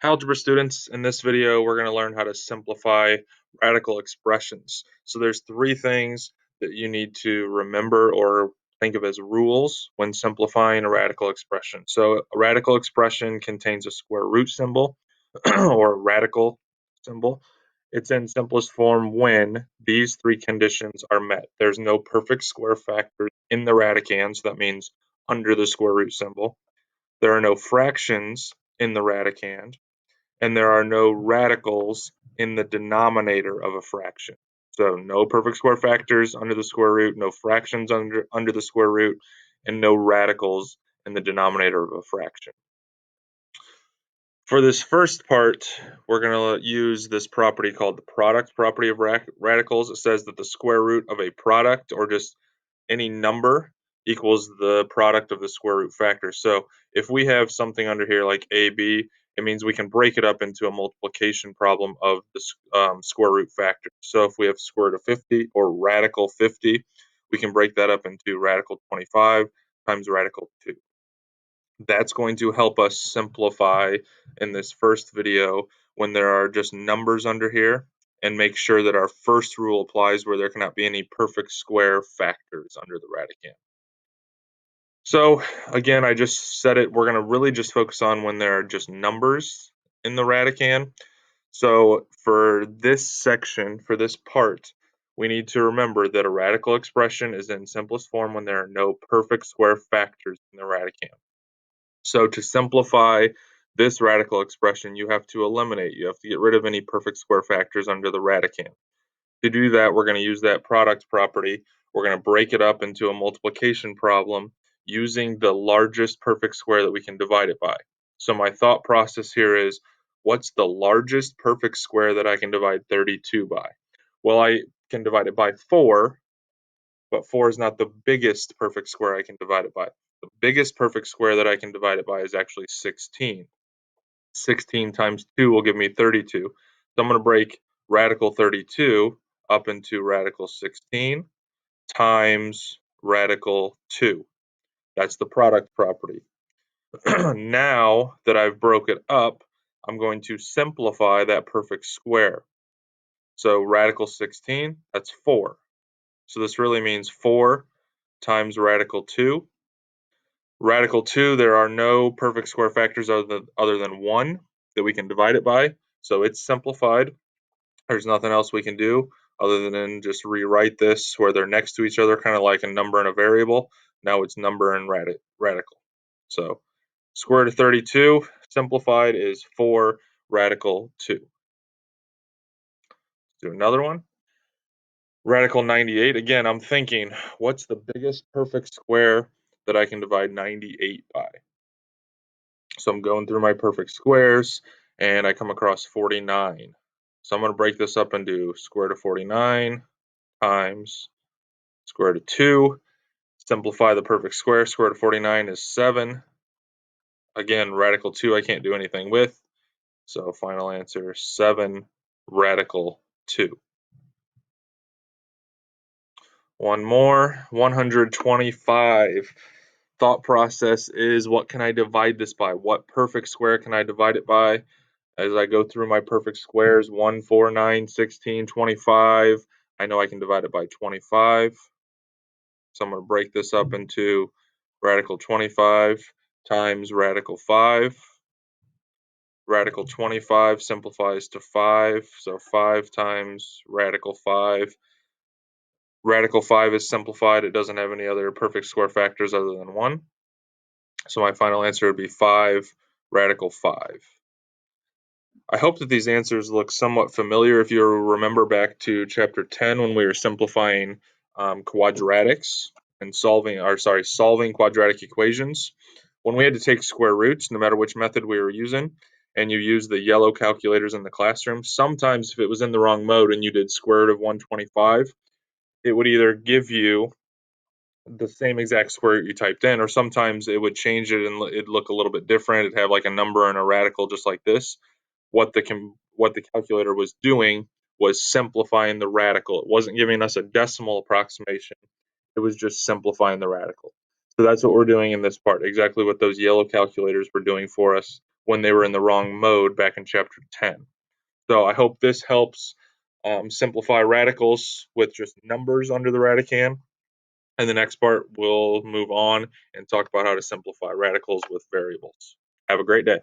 Algebra students, in this video, we're going to learn how to simplify radical expressions. So there's three things that you need to remember or think of as rules when simplifying a radical expression. So a radical expression contains a square root symbol or a radical symbol. It's in simplest form when these three conditions are met. There's no perfect square factors in the radicand, so that means under the square root symbol. There are no fractions in the radicand, and there are no radicals in the denominator of a fraction. So no perfect square factors under the square root, no fractions under the square root, and no radicals in the denominator of a fraction. For this first part, we're going to use this property called the product property of radicals. It says that the square root of a product, or just any number, equals the product of the square root factors. So if we have something under here like AB, it means we can break it up into a multiplication problem of the square root factor. So if we have square root of 50 or radical 50, we can break that up into radical 25 times radical 2. That's going to help us simplify in this first video when there are just numbers under here, and make sure that our first rule applies where there cannot be any perfect square factors under the radicand. So again, I just said it, we're going to really just focus on when there are just numbers in the radicand. So for this section, for this part, we need to remember that a radical expression is in simplest form when there are no perfect square factors in the radicand. So to simplify this radical expression, you have to eliminate, you have to get rid of any perfect square factors under the radicand. To do that, we're going to use that product property. We're going to break it up into a multiplication problem using the largest perfect square that we can divide it by. So my thought process here is, what's the largest perfect square that I can divide 32 by? Well, I can divide it by 4, but 4 is not the biggest perfect square I can divide it by. The biggest perfect square that I can divide it by is actually 16. 16 times 2 will give me 32. So I'm going to break radical 32 up into radical 16 times radical 2. That's the product property. Now that I've broke it up, I'm going to simplify that perfect square. So radical 16, that's 4. So this really means 4 times radical 2. Radical 2, there are no perfect square factors other than 1 that we can divide it by. So it's simplified. There's nothing else we can do other than just rewrite this where they're next to each other, kind of like a number and a variable. Now it's number and radical. So square root of 32 simplified is 4 radical 2. Do another one. Radical 98. Again, I'm thinking, what's the biggest perfect square that I can divide 98 by? So I'm going through my perfect squares, and I come across 49. So I'm going to break this up into square root of 49 times square root of 2. Simplify the perfect square. Square root of 49 is 7. Again, radical 2 I can't do anything with. So final answer, 7 radical 2. One more, 125. Thought process is, what can I divide this by? What perfect square can I divide it by? As I go through my perfect squares, 1, 4, 9, 16, 25, I know I can divide it by 25. So I'm going to break this up into radical 25 times radical 5. Radical 25 simplifies to 5, so 5 times radical 5. Radical 5 is simplified. It doesn't have any other perfect square factors other than 1. So my final answer would be 5 radical 5. I hope that these answers look somewhat familiar. If you remember back to chapter 10 when we were simplifying quadratics and solving quadratic equations, when we had to take square roots, no matter which method we were using, and you use the yellow calculators in the classroom, sometimes if it was in the wrong mode and you did square root of 125, it would either give you the same exact square root you typed in, or sometimes it would change it and it'd look a little bit different. It'd have like a number and a radical just like this. What the calculator was doing was simplifying the radical. It wasn't giving us a decimal approximation. It was just simplifying the radical. So that's what we're doing in this part, exactly what those yellow calculators were doing for us when they were in the wrong mode back in chapter 10. So I hope this helps simplify radicals with just numbers under the radicand. And the next part, we'll move on and talk about how to simplify radicals with variables. Have a great day.